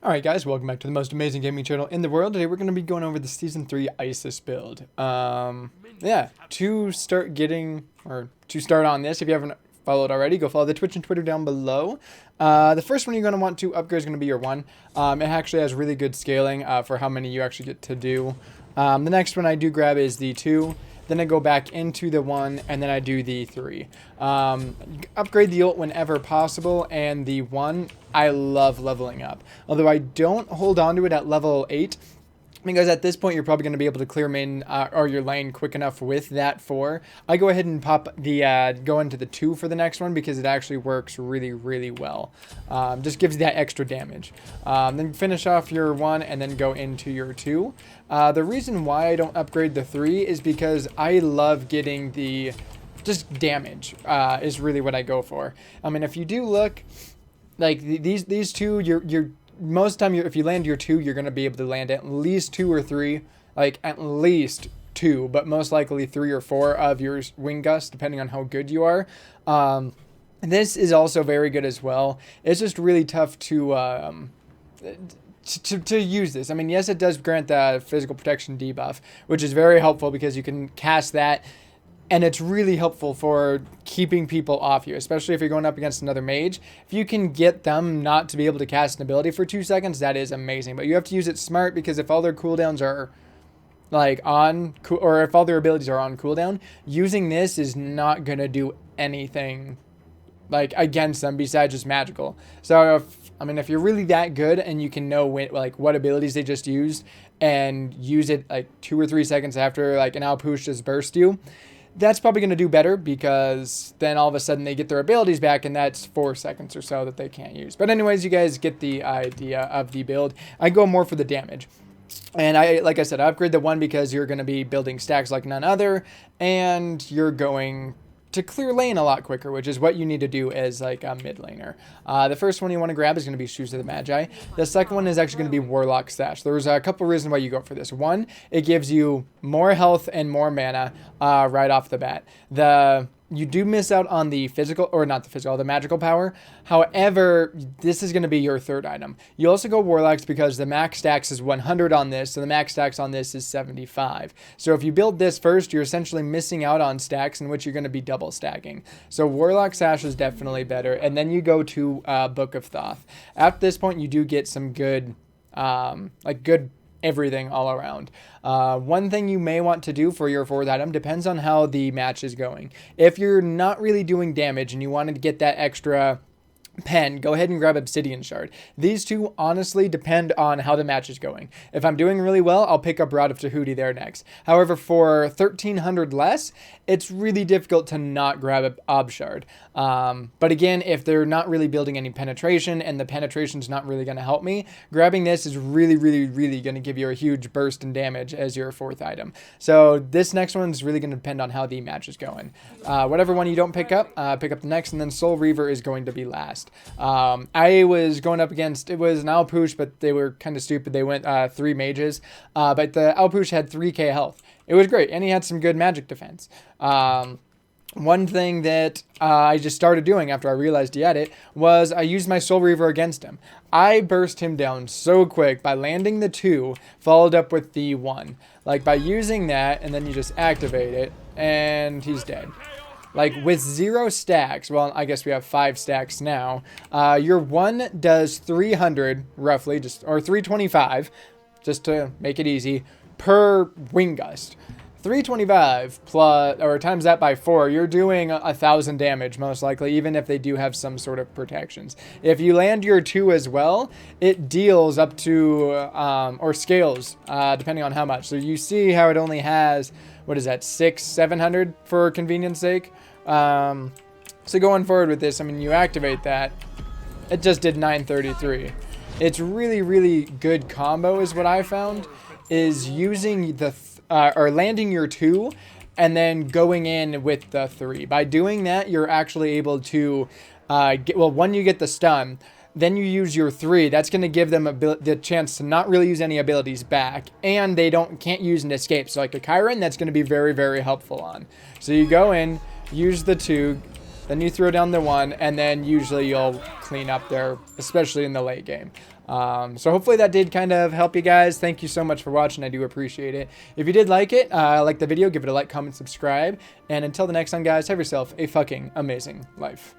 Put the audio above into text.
Alright guys, welcome back to the most amazing gaming channel in the world. Today we're going to be going over the Season 3 ISIS build. Yeah, to start on this, if you haven't followed already, go follow the Twitch and Twitter down below. The first one you're going to want to upgrade is going to be your 1. It actually has really good scaling for how many you actually get to do. The next one I do grab is the 2. Then I go back into the 1, and then I do the 3. Upgrade the ult whenever possible, and the 1, I love leveling up. Although I don't hold on to it at level 8, because at this point you're probably going to be able to clear main or your lane quick enough with that 4. I go ahead and pop the go into the 2 for the next one because it actually works really well. Just gives you that extra damage. Then finish off your 1 and then go into your 2. The reason why I don't upgrade the 3 is because I love getting the just damage is really what I go for. I mean, if you do look like these two, you're most time if you land your 2, you're going to be able to land at least 2 or 3, like at least 2, but most likely 3 or 4 of your wing gusts, depending on how good you are. This is also very good as well. It's just really tough to use this. I mean, yes, it does grant the physical protection debuff, which is very helpful because you can cast that. And it's really helpful for keeping people off you, especially if you're going up against another mage. If you can get them not to be able to cast an ability for 2 seconds, that is amazing. But you have to use it smart because if all their cooldowns are like on, or if all their abilities are on cooldown, using this is not going to do anything like against them besides just magical. So if you're really that good and you can know what abilities they just used and use it like 2 or 3 seconds after like an outpush just burst you, that's probably going to do better because then all of a sudden they get their abilities back and that's 4 seconds or so that they can't use. But anyways, you guys get the idea of the build. I go more for the damage. And like I said, I upgrade the 1 because you're going to be building stacks like none other and you're going to clear lane a lot quicker, which is what you need to do as like a mid laner. The first one you want to grab is going to be Shoes of the Magi. The second one is actually going to be Warlock Stash. There's a couple reasons why you go for this. 1, it gives you more health and more mana right off the bat. You do miss out on the the magical power. However, this is going to be your 3rd item. You also go Warlocks because the max stacks is 100 on this, so the max stacks on this is 75. So if you build this first, you're essentially missing out on stacks in which you're going to be double stacking. So Warlock Sash is definitely better, and then you go to Book of Thoth. At this point, you do get some good, good everything all around. One thing you may want to do for your 4th item depends on how the match is going. If you're not really doing damage and you wanted to get that extra pen, go ahead and grab Obsidian Shard. These two honestly depend on how the match is going. If I'm doing really well, I'll pick up Rod of Tahuti there next. However, for 1300 less, it's really difficult to not grab Ob Shard. But again, if they're not really building any penetration and the penetration's not really going to help me, grabbing this is really going to give you a huge burst in damage as your 4th item. So this next one is really going to depend on how the match is going. Whatever one you don't pick up the next, and then Soul Reaver is going to be last. I was going up against, it was an Alpush, but they were kind of stupid. They went 3 mages, but the Alpush had 3k health. It was great, and he had some good magic defense. One thing that I just started doing after I realized he had it was I used my Soul Reaver against him. I burst him down so quick by landing the 2, followed up with the 1. Like by using that, and then you just activate it, and he's dead. Like with 0 stacks, well, I guess we have 5 stacks now. Your 1 does 300 roughly, or 325, just to make it easy, per wing gust. 325 plus, or times that by 4, you're doing 1,000 damage most likely, even if they do have some sort of protections. If you land your 2 as well, it deals up to, or scales, depending on how much. So you see how it only has, what is that, 700 for convenience sake? So going forward with this, I mean, you activate that, it just did 933. It's really good combo is what I found, is using the or landing your 2 and then going in with the 3. By doing that, you're actually able to one, you get the stun, then you use your 3. That's going to give them the chance to not really use any abilities back, and they can't use an escape. So like a Chiron, that's going to be very helpful on. So you go in, use the 2, then you throw down the 1, and then usually you'll clean up there, especially in the late game. So hopefully that did kind of help you guys. Thank you so much for watching. I do appreciate it. If you did like it, like the video, give it a like, comment, subscribe. And until the next time, guys, have yourself a fucking amazing life.